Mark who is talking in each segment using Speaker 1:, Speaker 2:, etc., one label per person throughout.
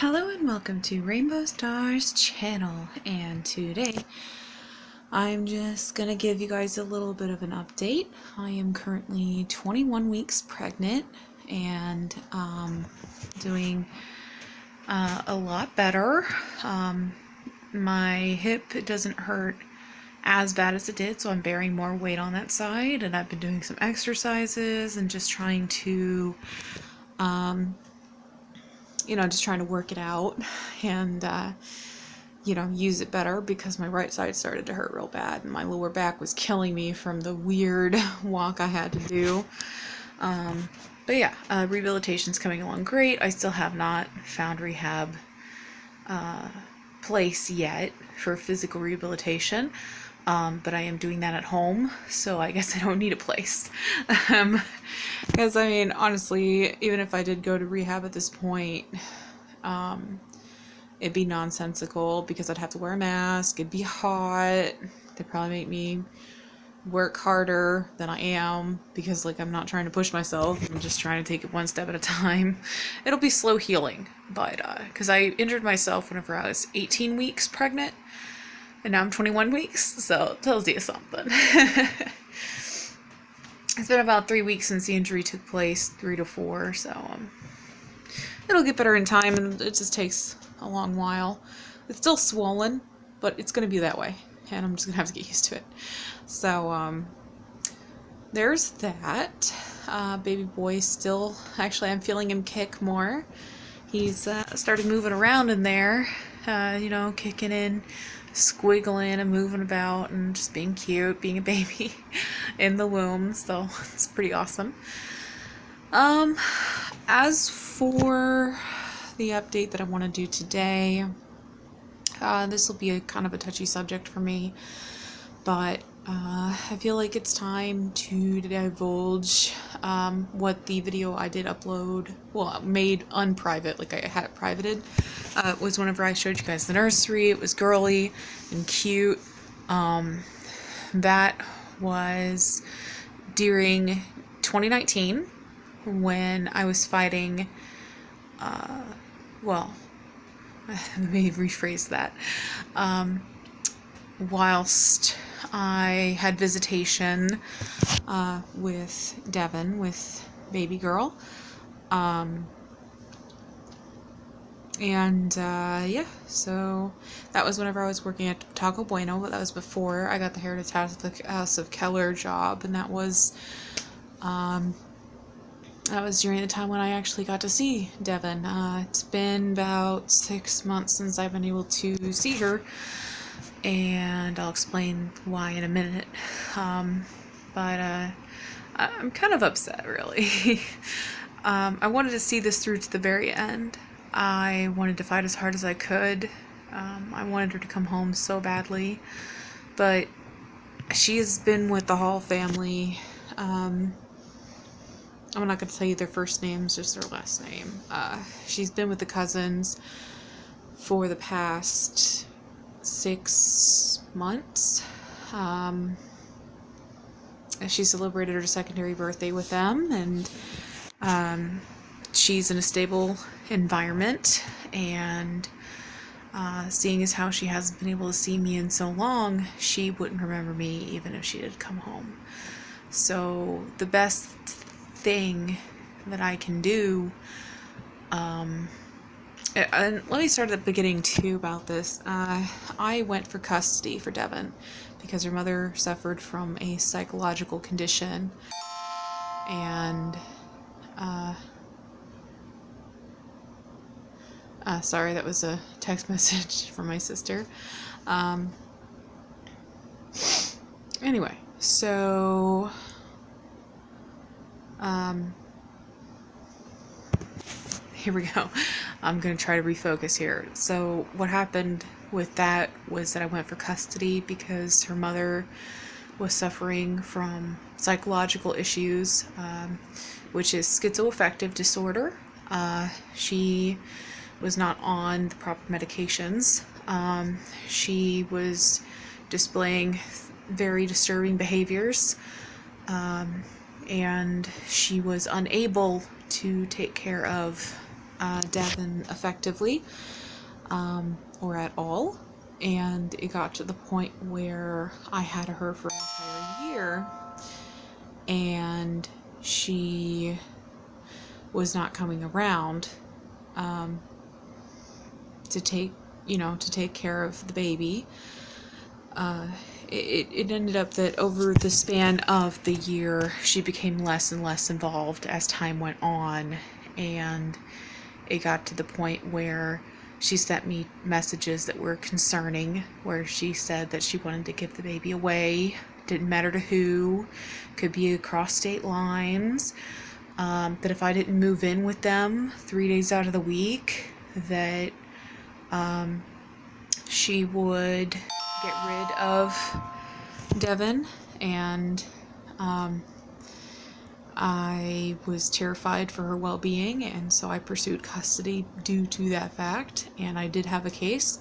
Speaker 1: Hello and welcome to Rainbow Stars channel, and today I'm just gonna give you guys a little bit of an update. I am currently 21 weeks pregnant and doing a lot better. My hip doesn't hurt as bad as it did, so I'm bearing more weight on that side, and I've been doing some exercises and just trying to just trying to work it out and, use it better because my right side started to hurt real bad and my lower back was killing me from the weird walk I had to do. But yeah, rehabilitation's coming along great. I still have not found rehab place yet for physical rehabilitation. But I am doing that at home, so I guess I don't need a place. Because, honestly, even if I did go to rehab at this point, it'd be nonsensical because I'd have to wear a mask, it'd be hot, they'd probably make me work harder than I am because, I'm not trying to push myself, I'm just trying to take it one step at a time. It'll be slow healing, but, because I injured myself whenever I was 18 weeks pregnant, and now I'm 21 weeks, so it tells you something. It's been about 3 weeks since the injury took place, 3 to 4, so it'll get better in time, and it just takes a long while. It's still swollen, but it's going to be that way, and I'm just going to have to get used to it. So, there's that. Baby boy still, actually I'm feeling him kick more. He's started moving around in there, kicking in, squiggling and moving about and just being cute, being a baby in the womb, so it's pretty awesome. As for the update that I want to do today, this will be a kind of a touchy subject for me, but I feel like it's time to divulge what the video I did upload, made unprivate, I had it privated, was whenever I showed you guys the nursery. It was girly and cute. That was during 2019 when I was fighting, let me rephrase that. Whilst I had visitation with Devon, with baby girl, so that was whenever I was working at Taco Bueno, but that was before I got the Heritage House of Keller job, and that was during the time when I actually got to see Devon. It's been about 6 months since I've been able to see her, and I'll explain why in a minute. But I'm kind of upset, really. I wanted to see this through to the very end. I wanted to fight as hard as I could. I wanted her to come home so badly, but she has been with the Hall family. I'm not going to tell you their first names, just their last name. She's been with the cousins for the past 6 months. She celebrated her secondary birthday with them, and she's in a stable environment, and seeing as how she hasn't been able to see me in so long, she wouldn't remember me even if she did come home. So the best thing that I can do, and let me start at the beginning too about this. I went for custody for Devon because her mother suffered from a psychological condition, and sorry, that was a text message from my sister. Anyway, so here we go. I'm going to try to refocus here. So what happened with that was that I went for custody because her mother was suffering from psychological issues, which is schizoaffective disorder. She was not on the proper medications. She was displaying very disturbing behaviors, and she was unable to take care of Devon effectively, or at all. And it got to the point where I had her for an entire year, and she was not coming around to take care of the baby. It ended up that over the span of the year, she became less and less involved as time went on, and it got to the point where she sent me messages that were concerning, where she said that she wanted to give the baby away, didn't matter to who, could be across state lines, that if I didn't move in with them 3 days out of the week, that she would get rid of Devon, and I was terrified for her well-being, and so I pursued custody due to that fact, and I did have a case.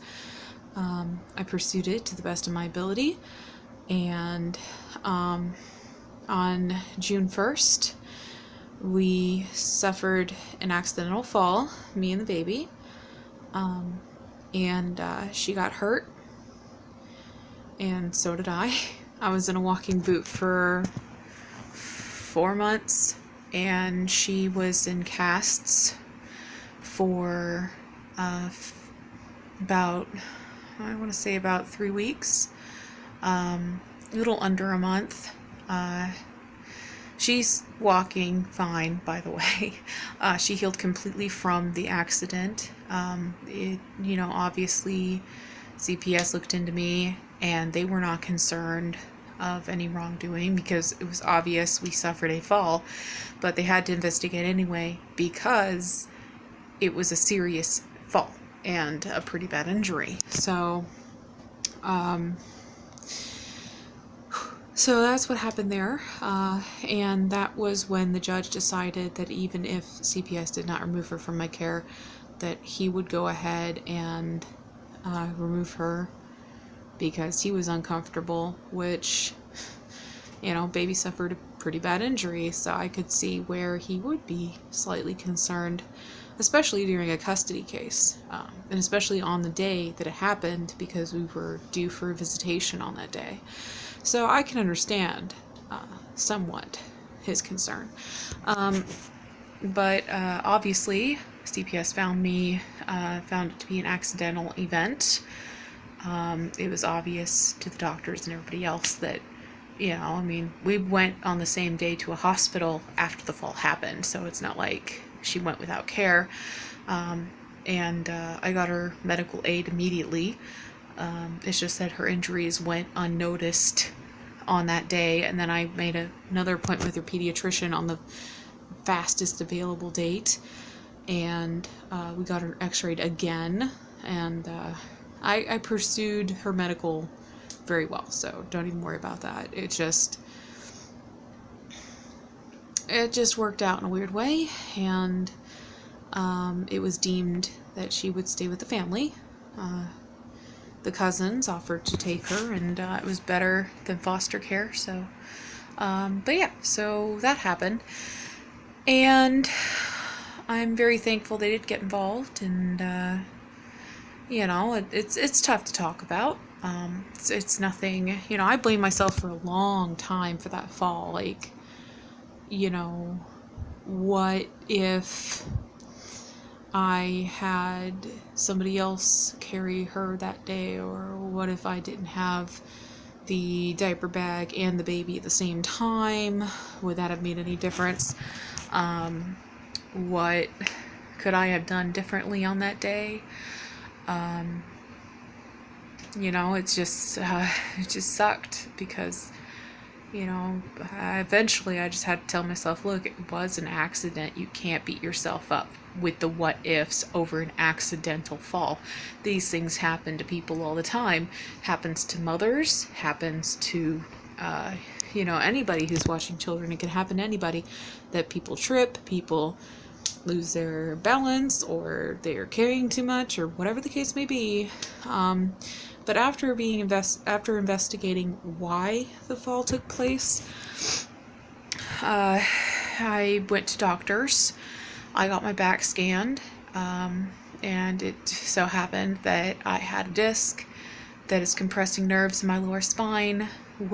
Speaker 1: I pursued it to the best of my ability, and on June 1st, we suffered an accidental fall, me and the baby, and she got hurt, and so did I. I was in a walking boot for 4 months, and she was in casts for about 3 weeks, a little under a month. She's walking fine, by the way. She healed completely from the accident. Obviously CPS looked into me, and they were not concerned of any wrongdoing because it was obvious we suffered a fall, but they had to investigate anyway because it was a serious fall and a pretty bad injury. So that's what happened there, and that was when the judge decided that even if CPS did not remove her from my care, that he would go ahead and remove her because he was uncomfortable, which, baby suffered a pretty bad injury, so I could see where he would be slightly concerned, especially during a custody case, and especially on the day that it happened because we were due for a visitation on that day. So I can understand somewhat his concern. But obviously, CPS found it to be an accidental event. It was obvious to the doctors and everybody else that, we went on the same day to a hospital after the fall happened, so it's not like she went without care. And I got her medical aid immediately. It's just that her injuries went unnoticed on that day, and then I made another appointment with her pediatrician on the fastest available date, and we got her x-rayed again, and I pursued her medical very well, so don't even worry about that. It just worked out in a weird way, and it was deemed that she would stay with the family. The cousins offered to take her, and it was better than foster care, so so that happened, and I'm very thankful they did get involved, and it's tough to talk about. It's nothing, I blame myself for a long time for that fall. Like, what if I had somebody else carry her that day, or what if I didn't have the diaper bag and the baby at the same time? Would that have made any difference? What could I have done differently on that day? It just sucked because, eventually I just had to tell myself, look, it was an accident. You can't beat yourself up with the what ifs over an accidental fall. These things happen to people all the time. Happens to mothers, happens to anybody who's watching children. It can happen to anybody, that people trip, people lose their balance, or they're carrying too much, or whatever the case may be. But after investigating why the fall took place, I went to doctors. I got my back scanned. And it so happened that I had a disc that is compressing nerves in my lower spine,